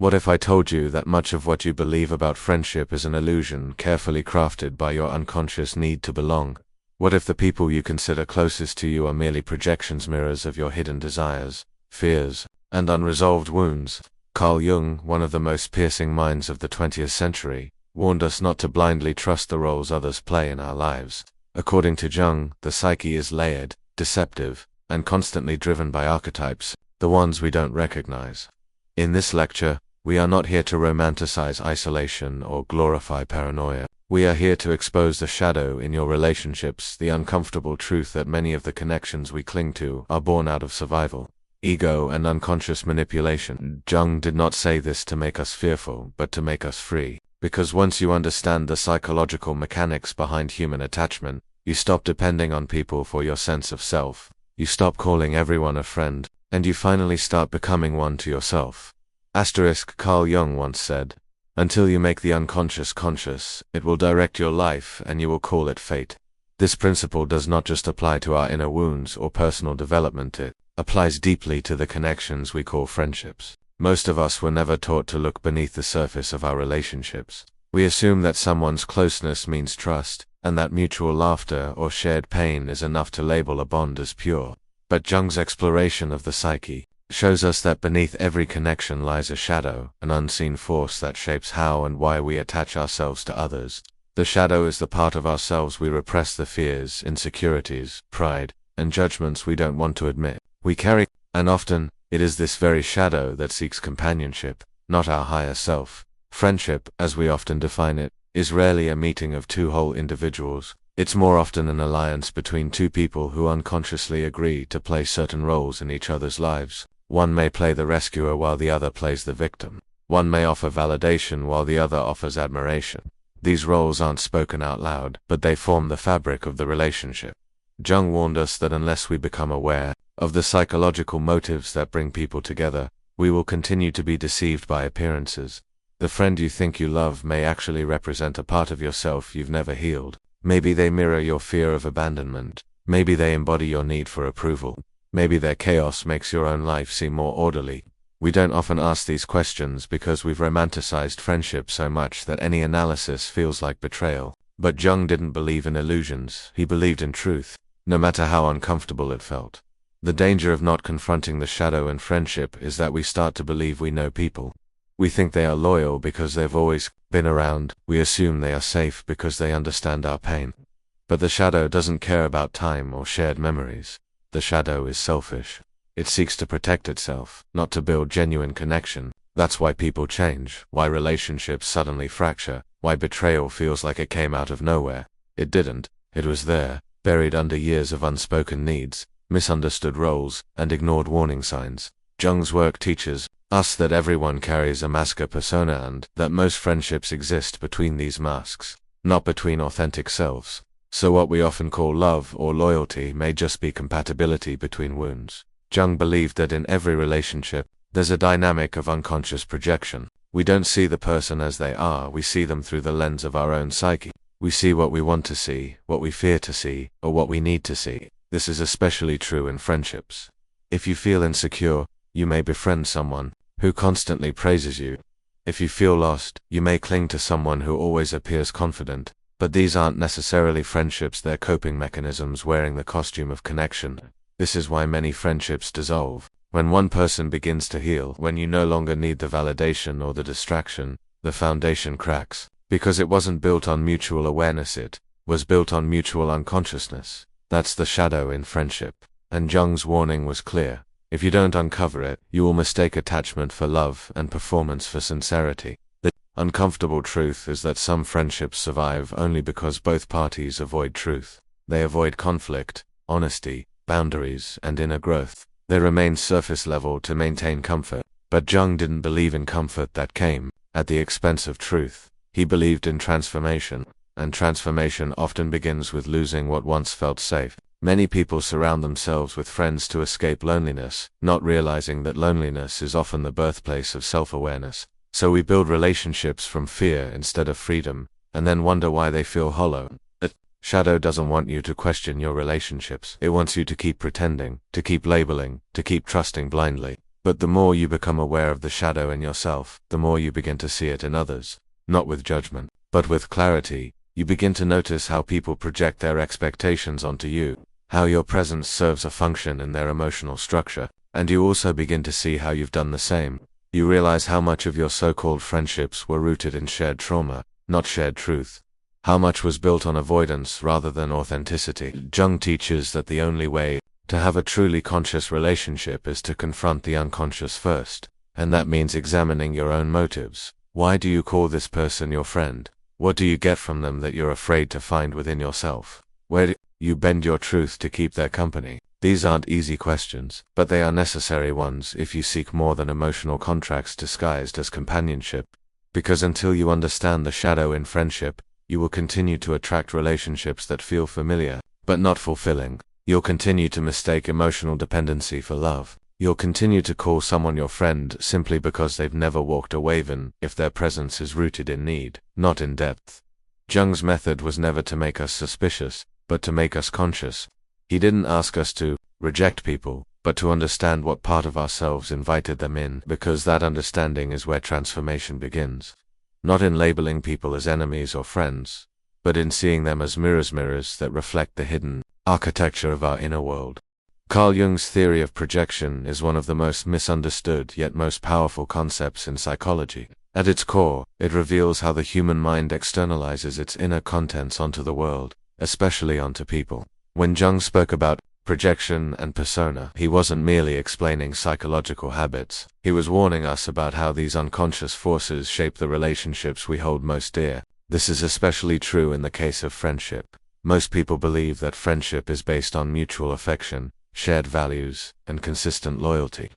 What if I told you that much of what you believe about friendship is an illusion carefully crafted by your unconscious need to belong? What if the people you consider closest to you are merely mirrors of your hidden desires, fears, and unresolved wounds? Carl Jung, one of the most piercing minds of the 20th century, warned us not to blindly trust the roles others play in our lives. According to Jung, the psyche is layered, deceptive, and constantly driven by archetypes, the ones we don't recognize. In this lecture, we are not here to romanticize isolation or glorify paranoia. We are here to expose the shadow in your relationships, the uncomfortable truth that many of the connections we cling to are born out of survival, ego, and unconscious manipulation. Jung did not say this to make us fearful, but to make us free. Because once you understand the psychological mechanics behind human attachment, you stop depending on people for your sense of self. You stop calling everyone a friend, and you finally start becoming one to yourself. Carl Jung once said, "Until you make the unconscious conscious, it will direct your life and you will call it fate." This principle does not just apply to our inner wounds or personal development, it applies deeply to the connections we call friendships. Most of us were never taught to look beneath the surface of our relationships. We assume that someone's closeness means trust, and that mutual laughter or shared pain is enough to label a bond as pure. But Jung's exploration of the psyche shows us that beneath every connection lies a shadow, an unseen force that shapes how and why we attach ourselves to others. The shadow is the part of ourselves we repress, the fears, insecurities, pride, and judgments we don't want to admit we carry, and often, it is this very shadow that seeks companionship, not our higher self. Friendship, as we often define it, is rarely a meeting of two whole individuals. It's more often an alliance between two people who unconsciously agree to play certain roles in each other's lives. One may play the rescuer while the other plays the victim. One may offer validation while the other offers admiration. These roles aren't spoken out loud, but they form the fabric of the relationship. Jung warned us that unless we become aware of the psychological motives that bring people together, we will continue to be deceived by appearances. The friend you think you love may actually represent a part of yourself you've never healed. Maybe they mirror your fear of abandonment. Maybe they embody your need for approval. Maybe their chaos makes your own life seem more orderly. We don't often ask these questions because we've romanticized friendship so much that any analysis feels like betrayal. But Jung didn't believe in illusions, he believed in truth, no matter how uncomfortable it felt. The danger of not confronting the shadow in friendship is that we start to believe we know people. We think they are loyal because they've always been around. We assume they are safe because they understand our pain. But the shadow doesn't care about time or shared memories. The shadow is selfish. It seeks to protect itself, not to build genuine connection. That's why people change, why relationships suddenly fracture, why betrayal feels like it came out of nowhere. It didn't. It was there, buried under years of unspoken needs, misunderstood roles, and ignored warning signs. Jung's work teaches us that everyone carries a mask, a persona, and that most friendships exist between these masks, not between authentic selves. So what we often call love or loyalty may just be compatibility between wounds. Jung believed that in every relationship, there's a dynamic of unconscious projection. We don't see the person as they are, we see them through the lens of our own psyche. We see what we want to see, what we fear to see, or what we need to see. This is especially true in friendships. If you feel insecure, you may befriend someone who constantly praises you. If you feel lost, you may cling to someone who always appears confident. But these aren't necessarily friendships, they're coping mechanisms wearing the costume of connection. This is why many friendships dissolve. When one person begins to heal, when you no longer need the validation or the distraction, the foundation cracks. Because it wasn't built on mutual awareness, it was built on mutual unconsciousness. That's the shadow in friendship. And Jung's warning was clear. If you don't uncover it, you will mistake attachment for love and performance for sincerity. The uncomfortable truth is that some friendships survive only because both parties avoid truth. They avoid conflict, honesty, boundaries, and inner growth. They remain surface level to maintain comfort. But Jung didn't believe in comfort that came at the expense of truth. He believed in transformation, and transformation often begins with losing what once felt safe. Many people surround themselves with friends to escape loneliness, not realizing that loneliness is often the birthplace of self-awareness. So we build relationships from fear instead of freedom, and then wonder why they feel hollow. The shadow doesn't want you to question your relationships. It wants you to keep pretending, to keep labeling, to keep trusting blindly. But the more you become aware of the shadow in yourself, the more you begin to see it in others. Not with judgment, but with clarity. You begin to notice how people project their expectations onto you, how your presence serves a function in their emotional structure, and you also begin to see how you've done the same. You realize how much of your so-called friendships were rooted in shared trauma, not shared truth. How much was built on avoidance rather than authenticity. Jung teaches that the only way to have a truly conscious relationship is to confront the unconscious first, and that means examining your own motives. Why do you call this person your friend? What do you get from them that you're afraid to find within yourself? Where do you bend your truth to keep their company? These aren't easy questions, but they are necessary ones if you seek more than emotional contracts disguised as companionship. Because until you understand the shadow in friendship, you will continue to attract relationships that feel familiar, but not fulfilling. You'll continue to mistake emotional dependency for love. You'll continue to call someone your friend simply because they've never walked away even if their presence is rooted in need, not in depth. Jung's method was never to make us suspicious, but to make us conscious. He didn't ask us to reject people, but to understand what part of ourselves invited them in, because that understanding is where transformation begins. Not in labeling people as enemies or friends, but in seeing them as mirrors that reflect the hidden architecture of our inner world. Carl Jung's theory of projection is one of the most misunderstood yet most powerful concepts in psychology. At its core, it reveals how the human mind externalizes its inner contents onto the world, especially onto people. When Jung spoke about projection and persona, he wasn't merely explaining psychological habits. He was warning us about how these unconscious forces shape the relationships we hold most dear. This is especially true in the case of friendship. Most people believe that friendship is based on mutual affection, shared values, and consistent loyalty.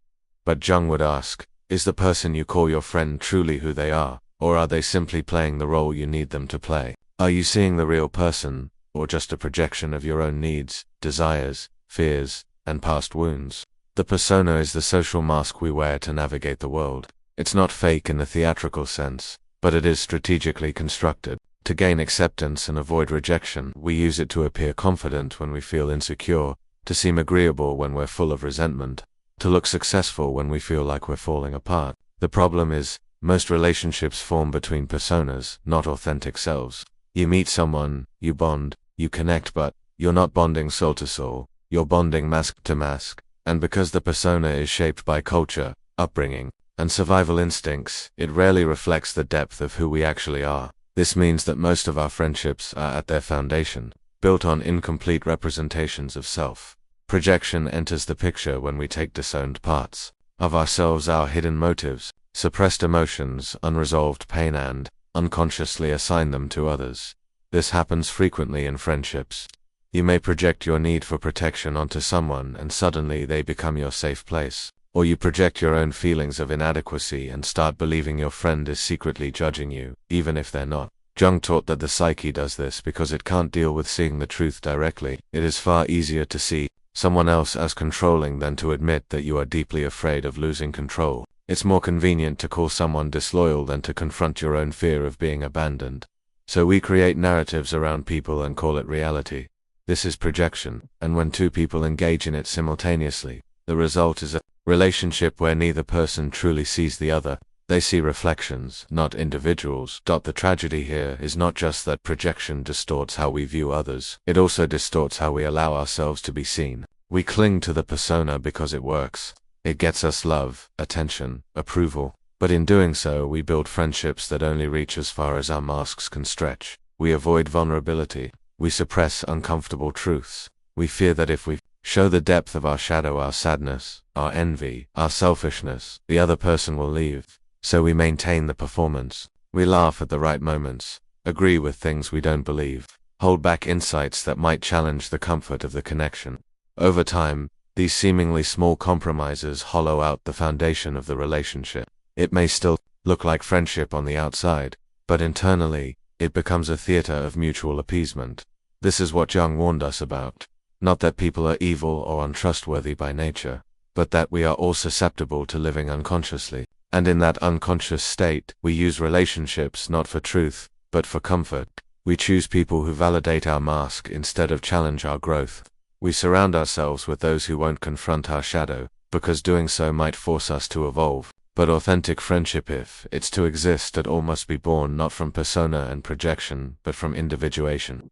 But Jung would ask, is the person you call your friend truly who they are, or are they simply playing the role you need them to play? Are you seeing the real person, or just a projection of your own needs, desires, fears, and past wounds? The persona is the social mask we wear to navigate the world. It's not fake in the theatrical sense, but it is strategically constructed. To gain acceptance and avoid rejection, we use it to appear confident when we feel insecure, to seem agreeable when we're full of resentment, to look successful when we feel like we're falling apart. The problem is, most relationships form between personas, not authentic selves. You meet someone, you bond, you connect, but you're not bonding soul to soul, you're bonding mask to mask. And because the persona is shaped by culture, upbringing, and survival instincts, it rarely reflects the depth of who we actually are. This means that most of our friendships are at their foundation built on incomplete representations of self. Projection enters the picture when we take disowned parts of ourselves, our hidden motives, suppressed emotions, unresolved pain, and unconsciously assign them to others. This happens frequently in friendships. You may project your need for protection onto someone and suddenly they become your safe place. Or you project your own feelings of inadequacy and start believing your friend is secretly judging you, even if they're not. Jung taught that the psyche does this because it can't deal with seeing the truth directly. It is far easier to see someone else as controlling than to admit that you are deeply afraid of losing control. It's more convenient to call someone disloyal than to confront your own fear of being abandoned. So we create narratives around people and call it reality. This is projection, and when two people engage in it simultaneously, the result is a relationship where neither person truly sees the other. They see reflections, not individuals. The tragedy here is not just that projection distorts how we view others, it also distorts how we allow ourselves to be seen. We cling to the persona because it works. It gets us love, attention, approval. But in doing so, we build friendships that only reach as far as our masks can stretch. We avoid vulnerability. We suppress uncomfortable truths. We fear that if we show the depth of our shadow, our sadness, our envy, our selfishness, the other person will leave. So we maintain the performance. We laugh at the right moments, agree with things we don't believe, hold back insights that might challenge the comfort of the connection. Over time, these seemingly small compromises hollow out the foundation of the relationship. It may still look like friendship on the outside, but internally, it becomes a theater of mutual appeasement. This is what Jung warned us about. Not that people are evil or untrustworthy by nature, but that we are all susceptible to living unconsciously. And in that unconscious state, we use relationships not for truth, but for comfort. We choose people who validate our mask instead of challenge our growth. We surround ourselves with those who won't confront our shadow, because doing so might force us to evolve. But authentic friendship, if it's to exist at all, must be born not from persona and projection, but from individuation.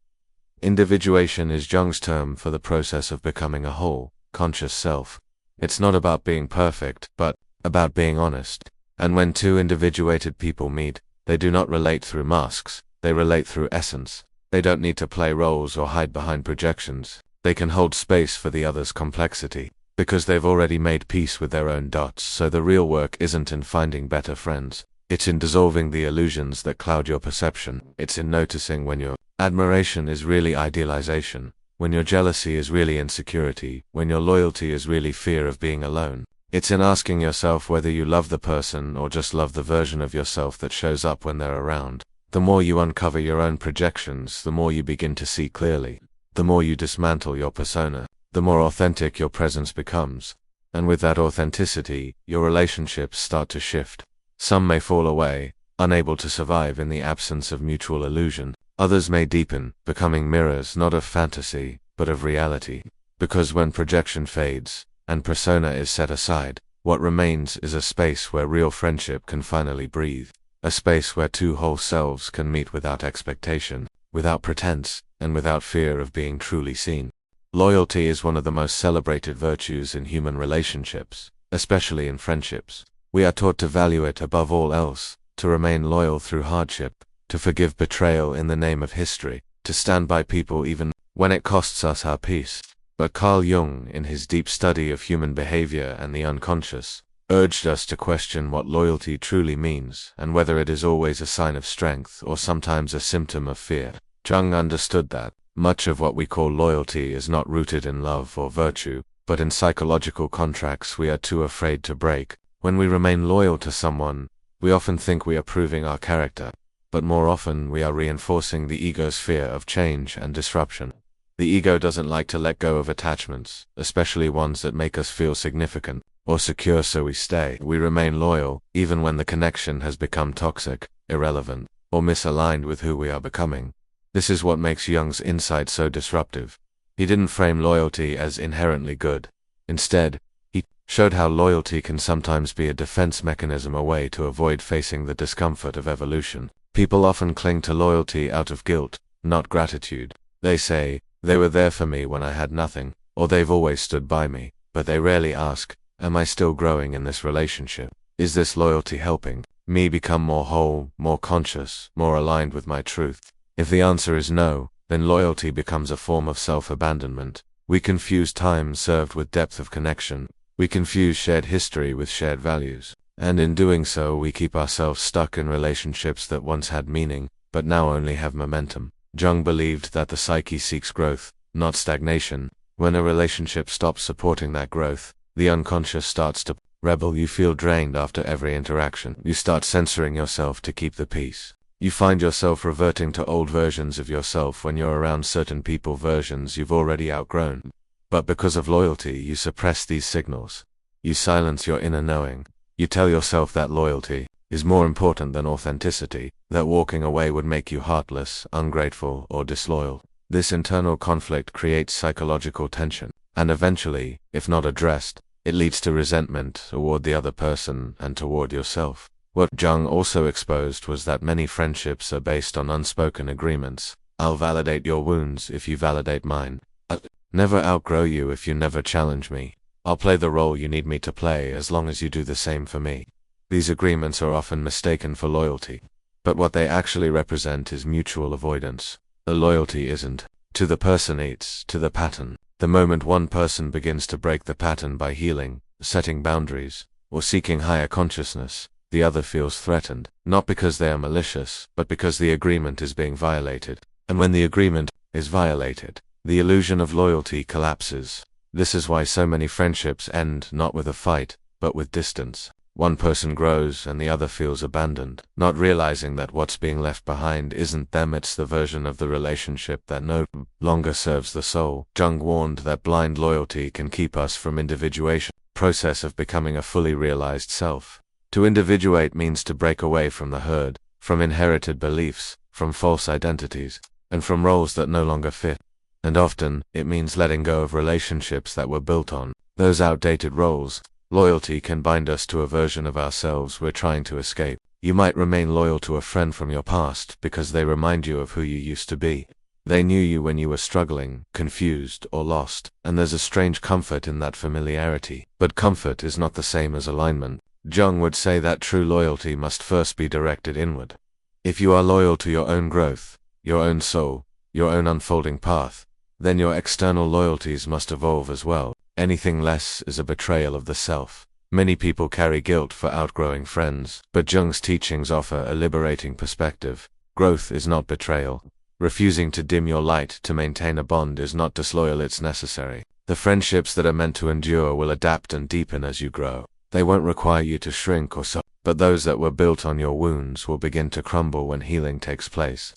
Individuation is Jung's term for the process of becoming a whole, conscious self. It's not about being perfect, but about being honest. And when two individuated people meet, they do not relate through masks, they relate through essence. They don't need to play roles or hide behind projections. They can hold space for the other's complexity, because they've already made peace with their own dots. So the real work isn't in finding better friends. It's in dissolving the illusions that cloud your perception. It's in noticing when your admiration is really idealization, when your jealousy is really insecurity, when your loyalty is really fear of being alone. It's in asking yourself whether you love the person or just love the version of yourself that shows up when they're around. The more you uncover your own projections, the more you begin to see clearly. The more you dismantle your persona, the more authentic your presence becomes. And with that authenticity, your relationships start to shift. Some may fall away, unable to survive in the absence of mutual illusion. Others may deepen, becoming mirrors not of fantasy, but of reality. Because when projection fades, and persona is set aside, what remains is a space where real friendship can finally breathe. A space where two whole selves can meet without expectation, without pretense, and without fear of being truly seen. Loyalty is one of the most celebrated virtues in human relationships, especially in friendships. We are taught to value it above all else, to remain loyal through hardship, to forgive betrayal in the name of history, to stand by people even when it costs us our peace. But Carl Jung, in his deep study of human behavior and the unconscious, urged us to question what loyalty truly means and whether it is always a sign of strength or sometimes a symptom of fear. Jung understood that much of what we call loyalty is not rooted in love or virtue, but in psychological contracts we are too afraid to break. When we remain loyal to someone, we often think we are proving our character, but more often we are reinforcing the ego's fear of change and disruption. The ego doesn't like to let go of attachments, especially ones that make us feel significant or secure, so we stay. We remain loyal, even when the connection has become toxic, irrelevant, or misaligned with who we are becoming. This is what makes Jung's insight so disruptive. He didn't frame loyalty as inherently good. Instead, he showed how loyalty can sometimes be a defense mechanism, a way to avoid facing the discomfort of evolution. People often cling to loyalty out of guilt, not gratitude. They say, "They were there for me when I had nothing," or "They've always stood by me," but they rarely ask, "Am I still growing in this relationship? Is this loyalty helping me become more whole, more conscious, more aligned with my truth?" If the answer is no, then loyalty becomes a form of self-abandonment. We confuse time served with depth of connection. We confuse shared history with shared values. And in doing so, we keep ourselves stuck in relationships that once had meaning, but now only have momentum. Jung believed that the psyche seeks growth, not stagnation. When a relationship stops supporting that growth, the unconscious starts to rebel. You feel drained after every interaction. You start censoring yourself to keep the peace. You find yourself reverting to old versions of yourself when you're around certain people, versions you've already outgrown. But because of loyalty, you suppress these signals. You silence your inner knowing. You tell yourself that loyalty is more important than authenticity, that walking away would make you heartless, ungrateful, or disloyal. This internal conflict creates psychological tension, and eventually, if not addressed, it leads to resentment toward the other person and toward yourself. What Jung also exposed was that many friendships are based on unspoken agreements. I'll validate your wounds if you validate mine. I'll never outgrow you if you never challenge me. I'll play the role you need me to play as long as you do the same for me. These agreements are often mistaken for loyalty, but what they actually represent is mutual avoidance. The loyalty isn't to the person, it's to the pattern. The moment one person begins to break the pattern by healing, setting boundaries, or seeking higher consciousness, the other feels threatened, not because they are malicious, but because the agreement is being violated. And when the agreement is violated, the illusion of loyalty collapses. This is why so many friendships end not with a fight, but with distance. One person grows and the other feels abandoned, not realizing that what's being left behind isn't them, it's the version of the relationship that no longer serves the soul. Jung warned that blind loyalty can keep us from individuation, process of becoming a fully realized self. To individuate means to break away from the herd, from inherited beliefs, from false identities, and from roles that no longer fit. And often, it means letting go of relationships that were built on those outdated roles. Loyalty can bind us to a version of ourselves we're trying to escape. You might remain loyal to a friend from your past because they remind you of who you used to be. They knew you when you were struggling, confused, or lost, and there's a strange comfort in that familiarity. But comfort is not the same as alignment. Jung would say that true loyalty must first be directed inward. If you are loyal to your own growth, your own soul, your own unfolding path, then your external loyalties must evolve as well. Anything less is a betrayal of the self. Many people carry guilt for outgrowing friends, but Jung's teachings offer a liberating perspective. Growth is not betrayal. Refusing to dim your light to maintain a bond is not disloyal, it's necessary. The friendships that are meant to endure will adapt and deepen as you grow. They won't require you to shrink or so, but those that were built on your wounds will begin to crumble when healing takes place.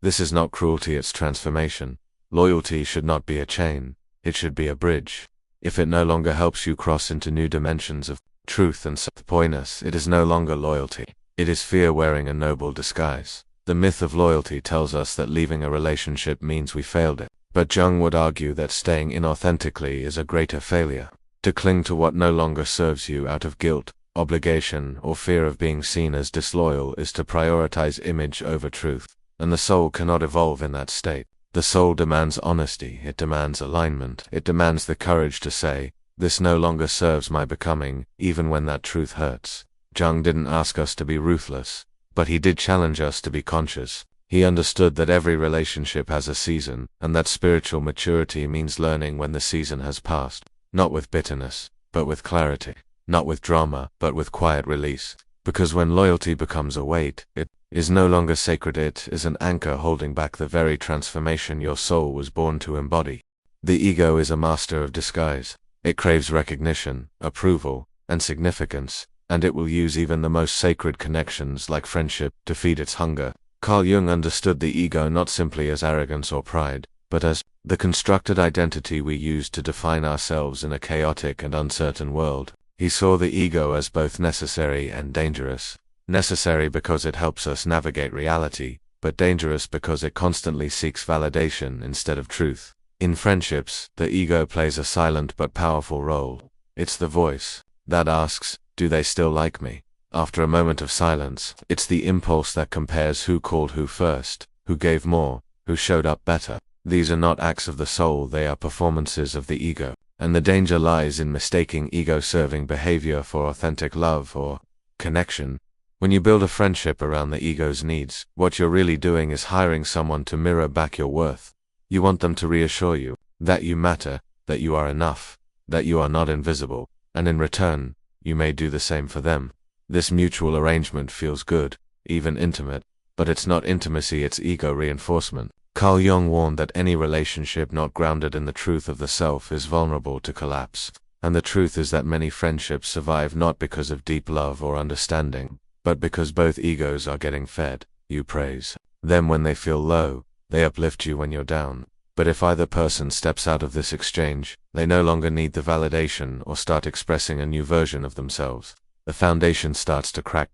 This is not cruelty, it's transformation. Loyalty should not be a chain, it should be a bridge. If it no longer helps you cross into new dimensions of truth and self-poise, it is no longer loyalty. It is fear wearing a noble disguise. The myth of loyalty tells us that leaving a relationship means we failed it, but Jung would argue that staying inauthentically is a greater failure. To cling to what no longer serves you out of guilt, obligation, or fear of being seen as disloyal is to prioritize image over truth, and the soul cannot evolve in that state. The soul demands honesty, it demands alignment, it demands the courage to say, this no longer serves my becoming, even when that truth hurts. Jung didn't ask us to be ruthless, but he did challenge us to be conscious. He understood that every relationship has a season, and that spiritual maturity means learning when the season has passed, not with bitterness, but with clarity, not with drama, but with quiet release. Because when loyalty becomes a weight, it is no longer sacred, it is an anchor holding back the very transformation your soul was born to embody. The ego is a master of disguise. It craves recognition, approval, and significance, and it will use even the most sacred connections like friendship to feed its hunger. Carl Jung understood the ego not simply as arrogance or pride, but as the constructed identity we use to define ourselves in a chaotic and uncertain world. He saw the ego as both necessary and dangerous. Necessary because it helps us navigate reality, but dangerous because it constantly seeks validation instead of truth. In friendships, the ego plays a silent but powerful role. It's the voice that asks, do they still like me? After a moment of silence, it's the impulse that compares who called who first, who gave more, who showed up better. These are not acts of the soul, they are performances of the ego. And the danger lies in mistaking ego-serving behavior for authentic love or connection. When you build a friendship around the ego's needs, what you're really doing is hiring someone to mirror back your worth. You want them to reassure you that you matter, that you are enough, that you are not invisible, and in return, you may do the same for them. This mutual arrangement feels good, even intimate, but it's not intimacy, it's ego reinforcement. Carl Jung warned that any relationship not grounded in the truth of the self is vulnerable to collapse. And the truth is that many friendships survive not because of deep love or understanding, but because both egos are getting fed. You praise them when they feel low, they uplift you when you're down. But if either person steps out of this exchange, they no longer need the validation or start expressing a new version of themselves. The foundation starts to crack.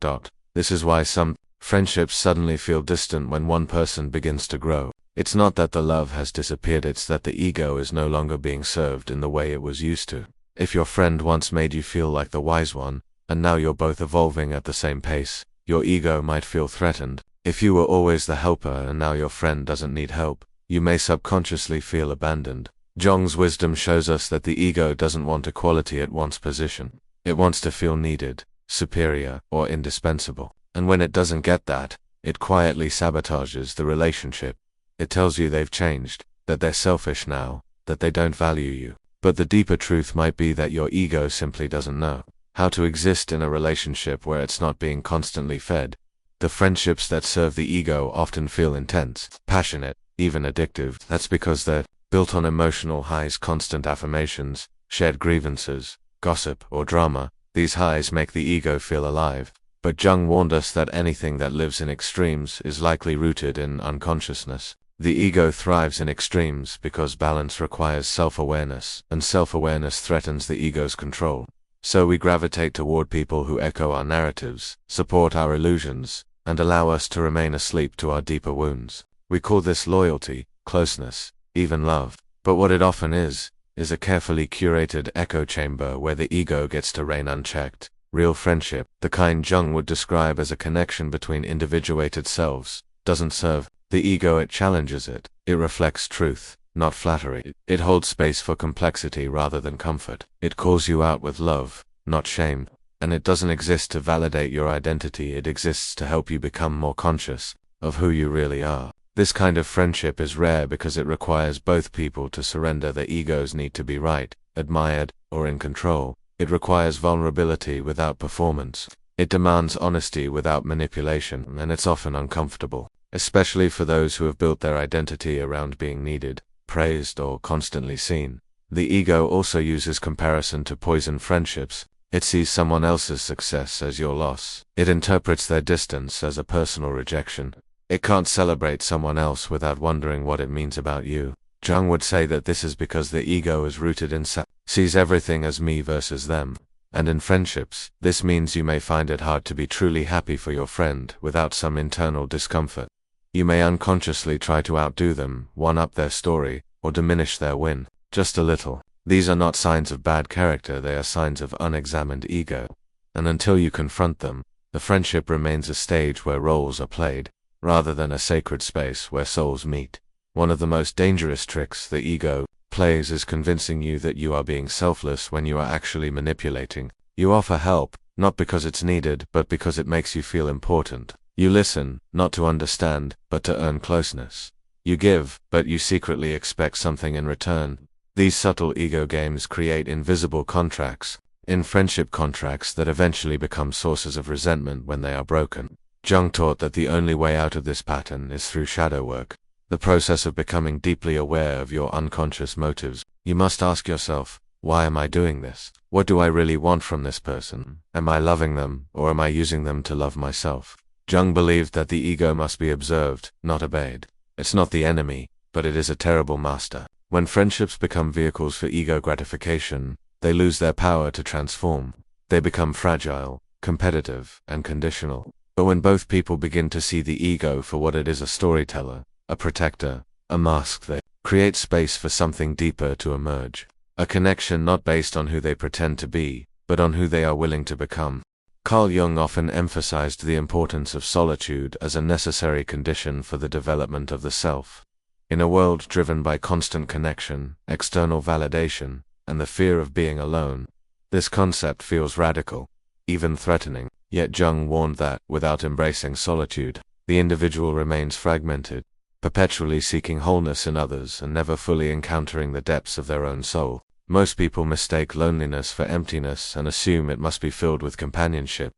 This is why some friendships suddenly feel distant when one person begins to grow. It's not that the love has disappeared, it's that the ego is no longer being served in the way it was used to. If your friend once made you feel like the wise one, and now you're both evolving at the same pace, your ego might feel threatened. If you were always the helper and now your friend doesn't need help, you may subconsciously feel abandoned. Jung's wisdom shows us that the ego doesn't want equality, it wants position. It wants to feel needed, superior, or indispensable. And when it doesn't get that, it quietly sabotages the relationship. It tells you they've changed, that they're selfish now, that they don't value you. But the deeper truth might be that your ego simply doesn't know how to exist in a relationship where it's not being constantly fed. The friendships that serve the ego often feel intense, passionate, even addictive. That's because they're built on emotional highs, constant affirmations, shared grievances, gossip, or drama. These highs make the ego feel alive. But Jung warned us that anything that lives in extremes is likely rooted in unconsciousness. The ego thrives in extremes because balance requires self-awareness, and self-awareness threatens the ego's control. So we gravitate toward people who echo our narratives, support our illusions, and allow us to remain asleep to our deeper wounds. We call this loyalty, closeness, even love. But what it often is is a carefully curated echo chamber where the ego gets to reign unchecked. Real friendship, the kind Jung would describe as a connection between individuated selves, doesn't serve the ego, it challenges it. It reflects truth, not flattery. It holds space for complexity rather than comfort. It calls you out with love, not shame. And it doesn't exist to validate your identity, it exists to help you become more conscious of who you really are. This kind of friendship is rare because it requires both people to surrender their ego's need to be right, admired, or in control. It requires vulnerability without performance. It demands honesty without manipulation, and it's often uncomfortable, especially for those who have built their identity around being needed, praised, or constantly seen. The ego also uses comparison to poison friendships. It sees someone else's success as your loss. It interprets their distance as a personal rejection. It can't celebrate someone else without wondering what it means about you. Jung would say that this is because the ego is rooted in sees everything as me versus them. And in friendships, this means you may find it hard to be truly happy for your friend without some internal discomfort. You may unconsciously try to outdo them, one-up their story, or diminish their win, just a little. These are not signs of bad character, they are signs of unexamined ego. And until you confront them, the friendship remains a stage where roles are played, rather than a sacred space where souls meet. One of the most dangerous tricks the ego plays is convincing you that you are being selfless when you are actually manipulating. You offer help, not because it's needed, but because it makes you feel important. You listen, not to understand, but to earn closeness. You give, but you secretly expect something in return. These subtle ego games create invisible contracts, in friendship contracts that eventually become sources of resentment when they are broken. Jung taught that the only way out of this pattern is through shadow work, the process of becoming deeply aware of your unconscious motives. You must ask yourself, why am I doing this? What do I really want from this person? Am I loving them, or am I using them to love myself? Jung believed that the ego must be observed, not obeyed. It's not the enemy, but it is a terrible master. When friendships become vehicles for ego gratification, they lose their power to transform. They become fragile, competitive, and conditional. But when both people begin to see the ego for what it is, a storyteller, a protector, a mask, they create space for something deeper to emerge. A connection not based on who they pretend to be, but on who they are willing to become. Carl Jung often emphasized the importance of solitude as a necessary condition for the development of the self. In a world driven by constant connection, external validation, and the fear of being alone, this concept feels radical, even threatening. Yet Jung warned that, without embracing solitude, the individual remains fragmented, perpetually seeking wholeness in others and never fully encountering the depths of their own soul. Most people mistake loneliness for emptiness and assume it must be filled with companionship.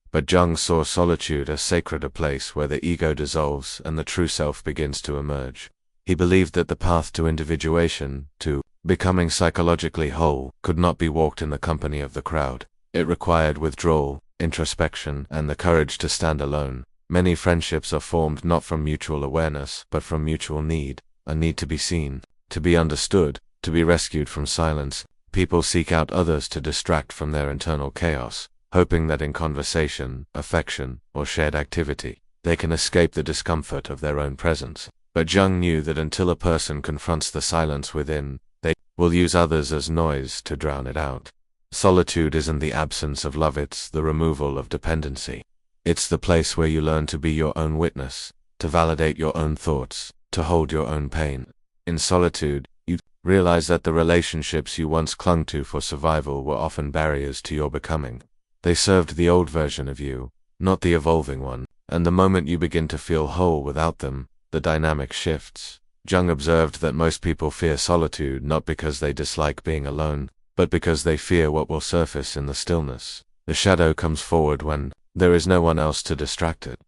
But Jung saw solitude as sacred, a place where the ego dissolves and the true self begins to emerge. He believed that the path to individuation, to becoming psychologically whole, could not be walked in the company of the crowd. It required withdrawal, introspection, and the courage to stand alone. Many friendships are formed not from mutual awareness, but from mutual need, a need to be seen, to be understood, to be rescued from silence. People seek out others to distract from their internal chaos, hoping that in conversation, affection, or shared activity, they can escape the discomfort of their own presence. But Jung knew that until a person confronts the silence within, they will use others as noise to drown it out. Solitude isn't the absence of love, it's the removal of dependency. It's the place where you learn to be your own witness, to validate your own thoughts, to hold your own pain. In solitude, you realize that the relationships you once clung to for survival were often barriers to your becoming. They served the old version of you, not the evolving one, and the moment you begin to feel whole without them, the dynamic shifts. Jung observed that most people fear solitude not because they dislike being alone, but because they fear what will surface in the stillness. The shadow comes forward when there is no one else to distract it.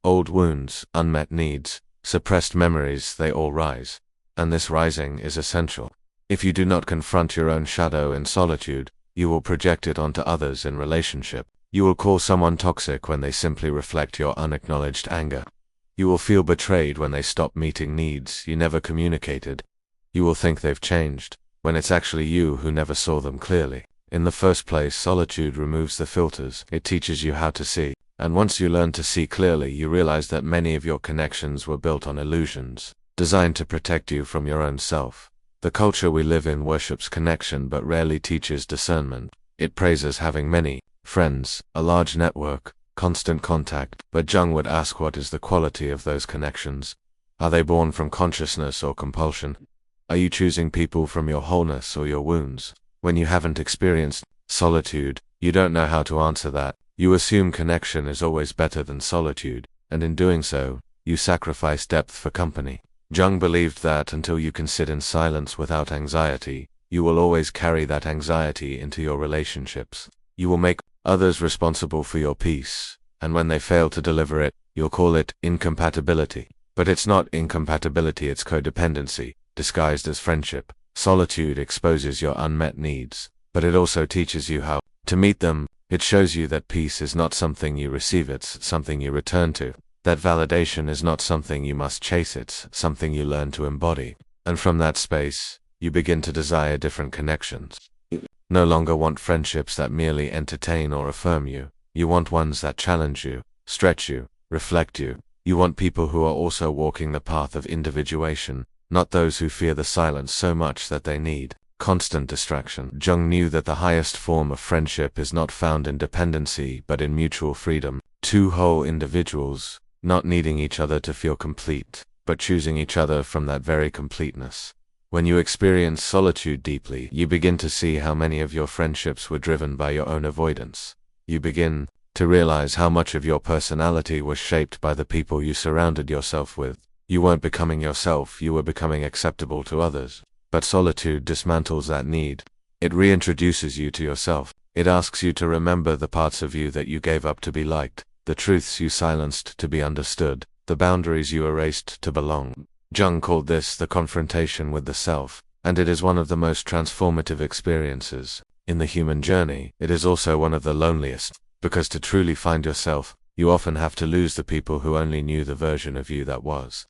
Old wounds, unmet needs, suppressed memories, they all rise. And this rising is essential. If you do not confront your own shadow in solitude, you will project it onto others in relationship. You will call someone toxic when they simply reflect your unacknowledged anger. You will feel betrayed when they stop meeting needs you never communicated. You will think they've changed, when it's actually you who never saw them clearly. In the first place, solitude removes the filters. It teaches you how to see. And once you learn to see clearly, you realize that many of your connections were built on illusions, designed to protect you from your own self. The culture we live in worships connection but rarely teaches discernment. It praises having many friends, a large network, constant contact, but Jung would ask, what is the quality of those connections? Are they born from consciousness or compulsion? Are you choosing people from your wholeness or your wounds? When you haven't experienced solitude, you don't know how to answer that. You assume connection is always better than solitude, and in doing so, you sacrifice depth for company. Jung believed that until you can sit in silence without anxiety, you will always carry that anxiety into your relationships. You will make others responsible for your peace, and when they fail to deliver it, you'll call it incompatibility. But it's not incompatibility, it's codependency, disguised as friendship. Solitude exposes your unmet needs, but it also teaches you how to meet them. It shows you that peace is not something you receive, it's something you return to. That validation is not something you must chase, it's something you learn to embody. And from that space, you begin to desire different connections. You no longer want friendships that merely entertain or affirm you. You want ones that challenge you, stretch you, reflect you. You want people who are also walking the path of individuation, not those who fear the silence so much that they need constant distraction. Jung knew that the highest form of friendship is not found in dependency but in mutual freedom. Two whole individuals, not needing each other to feel complete, but choosing each other from that very completeness. When you experience solitude deeply, you begin to see how many of your friendships were driven by your own avoidance. You begin to realize how much of your personality was shaped by the people you surrounded yourself with. You weren't becoming yourself, you were becoming acceptable to others. But solitude dismantles that need. It reintroduces you to yourself. It asks you to remember the parts of you that you gave up to be liked, the truths you silenced to be understood, the boundaries you erased to belong. Jung called this the confrontation with the self, and it is one of the most transformative experiences in the human journey. It is also one of the loneliest, because to truly find yourself, you often have to lose the people who only knew the version of you that was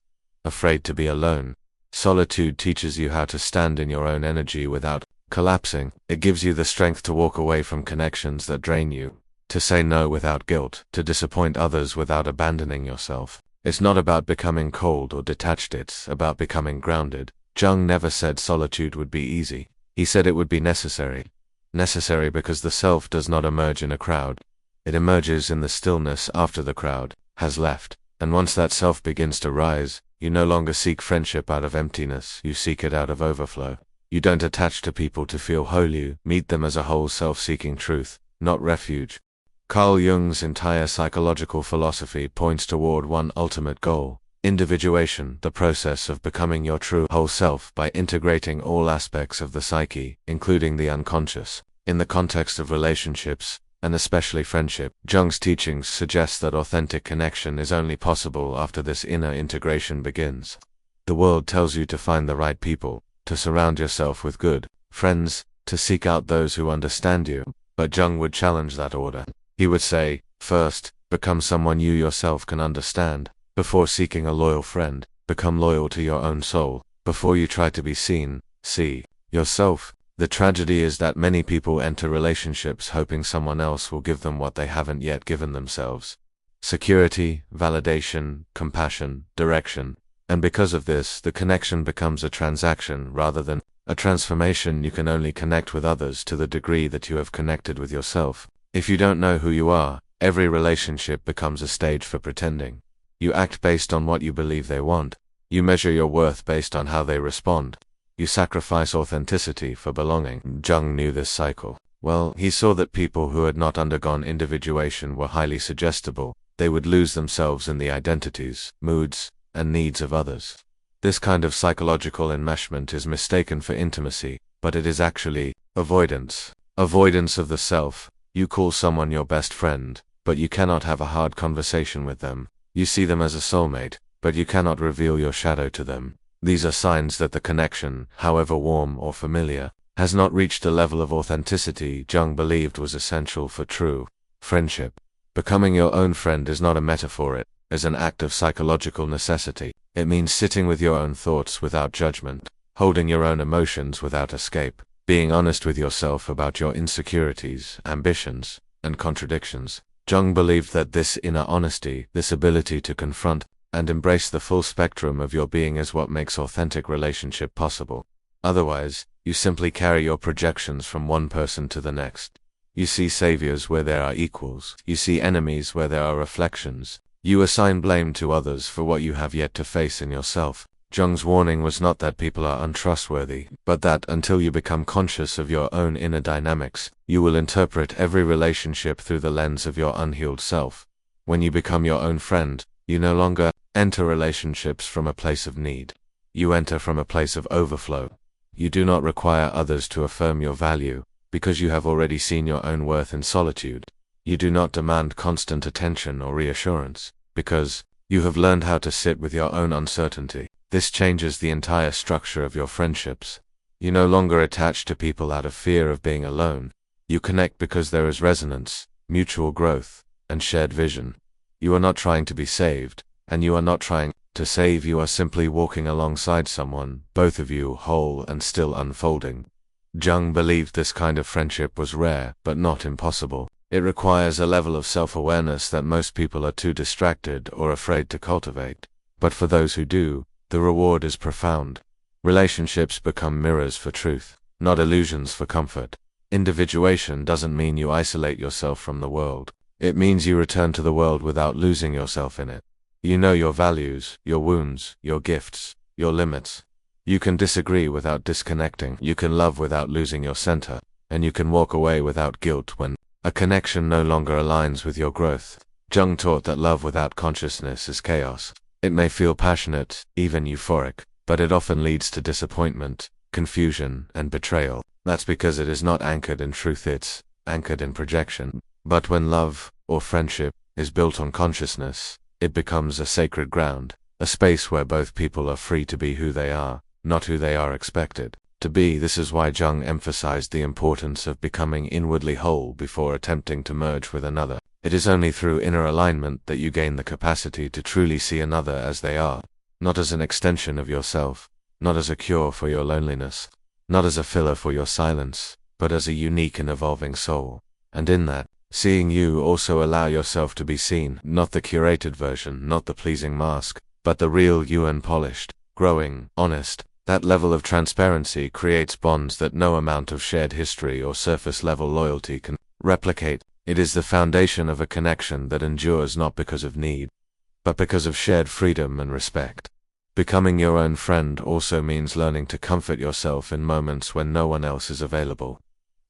afraid to be alone. Solitude teaches you how to stand in your own energy without collapsing. It gives you the strength to walk away from connections that drain you, to say no without guilt, to disappoint others without abandoning yourself. It's not about becoming cold or detached, it's about becoming grounded. Jung never said solitude would be easy. He said it would be necessary. Necessary because the self does not emerge in a crowd. It emerges in the stillness after the crowd has left. And once that self begins to rise, you no longer seek friendship out of emptiness, you seek it out of overflow. You don't attach to people to feel whole, you meet them as a whole self-seeking truth, not refuge. Carl Jung's entire psychological philosophy points toward one ultimate goal: individuation, the process of becoming your true whole self by integrating all aspects of the psyche, including the unconscious. In the context of relationships, and especially friendship, Jung's teachings suggest that authentic connection is only possible after this inner integration begins. The world tells you to find the right people, to surround yourself with good friends, to seek out those who understand you, but Jung would challenge that order. He would say, first, become someone you yourself can understand. Before seeking a loyal friend, become loyal to your own soul. Before you try to be seen, see yourself. The tragedy is that many people enter relationships hoping someone else will give them what they haven't yet given themselves: security, validation, compassion, direction. And because of this, the connection becomes a transaction rather than a transformation. You can only connect with others to the degree that you have connected with yourself. If you don't know who you are, every relationship becomes a stage for pretending. You act based on what you believe they want. You measure your worth based on how they respond. You sacrifice authenticity for belonging. Jung knew this cycle well. He saw that people who had not undergone individuation were highly suggestible. They would lose themselves in the identities, moods, and needs of others. This kind of psychological enmeshment is mistaken for intimacy, but it is actually avoidance. Avoidance of the self. You call someone your best friend, but you cannot have a hard conversation with them. You see them as a soulmate, but you cannot reveal your shadow to them. These are signs that the connection, however warm or familiar, has not reached a level of authenticity Jung believed was essential for true friendship. Becoming your own friend is not a metaphor, it is an act of psychological necessity. It means sitting with your own thoughts without judgment, holding your own emotions without escape, being honest with yourself about your insecurities, ambitions, and contradictions. Jung believed that this inner honesty, this ability to confront and embrace the full spectrum of your being, is what makes authentic relationship possible. Otherwise, you simply carry your projections from one person to the next. You see saviors where there are equals. You see enemies where there are reflections. You assign blame to others for what you have yet to face in yourself. Jung's warning was not that people are untrustworthy, but that until you become conscious of your own inner dynamics, you will interpret every relationship through the lens of your unhealed self. When you become your own friend, you no longer enter relationships from a place of need. You enter from a place of overflow. You do not require others to affirm your value, because you have already seen your own worth in solitude. You do not demand constant attention or reassurance, because you have learned how to sit with your own uncertainty. This changes the entire structure of your friendships. You no longer attach to people out of fear of being alone. You connect because there is resonance, mutual growth, and shared vision. You are not trying to be saved, and you are not trying to save. You are simply walking alongside someone, both of you whole and still unfolding. Jung believed this kind of friendship was rare, but not impossible. It requires a level of self-awareness that most people are too distracted or afraid to cultivate. But for those who do, the reward is profound. Relationships become mirrors for truth, not illusions for comfort. Individuation doesn't mean you isolate yourself from the world. It means you return to the world without losing yourself in it. You know your values, your wounds, your gifts, your limits. You can disagree without disconnecting. You can love without losing your center. And you can walk away without guilt when a connection no longer aligns with your growth. Jung taught that love without consciousness is chaos. It may feel passionate, even euphoric, but it often leads to disappointment, confusion, and betrayal. That's because it is not anchored in truth, it's anchored in projection. But when love, or friendship, is built on consciousness, it becomes a sacred ground, a space where both people are free to be who they are, not who they are expected to be. This is why Jung emphasized the importance of becoming inwardly whole before attempting to merge with another. It is only through inner alignment that you gain the capacity to truly see another as they are, not as an extension of yourself, not as a cure for your loneliness, not as a filler for your silence, but as a unique and evolving soul. And in that, seeing you also allow yourself to be seen, not the curated version, not the pleasing mask, but the real you, unpolished, growing, honest. That level of transparency creates bonds that no amount of shared history or surface-level loyalty can replicate. It is the foundation of a connection that endures not because of need, but because of shared freedom and respect. Becoming your own friend also means learning to comfort yourself in moments when no one else is available.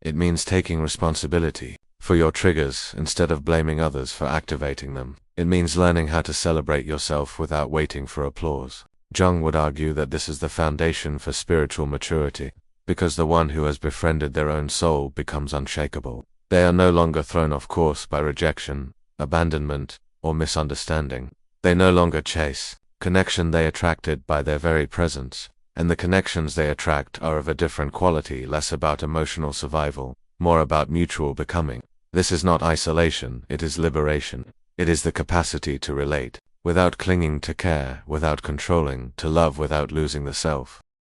It means taking responsibility for your triggers instead of blaming others for activating them. It means learning how to celebrate yourself without waiting for applause. Jung would argue that this is the foundation for spiritual maturity, because the one who has befriended their own soul becomes unshakable. They are no longer thrown off course by rejection, abandonment, or misunderstanding. They no longer chase connection, they attracted by their very presence, and the connections they attract are of a different quality, less about emotional survival, more about mutual becoming. This is not isolation, it is liberation. It is the capacity to relate, without clinging to care, without controlling, to love without losing the self.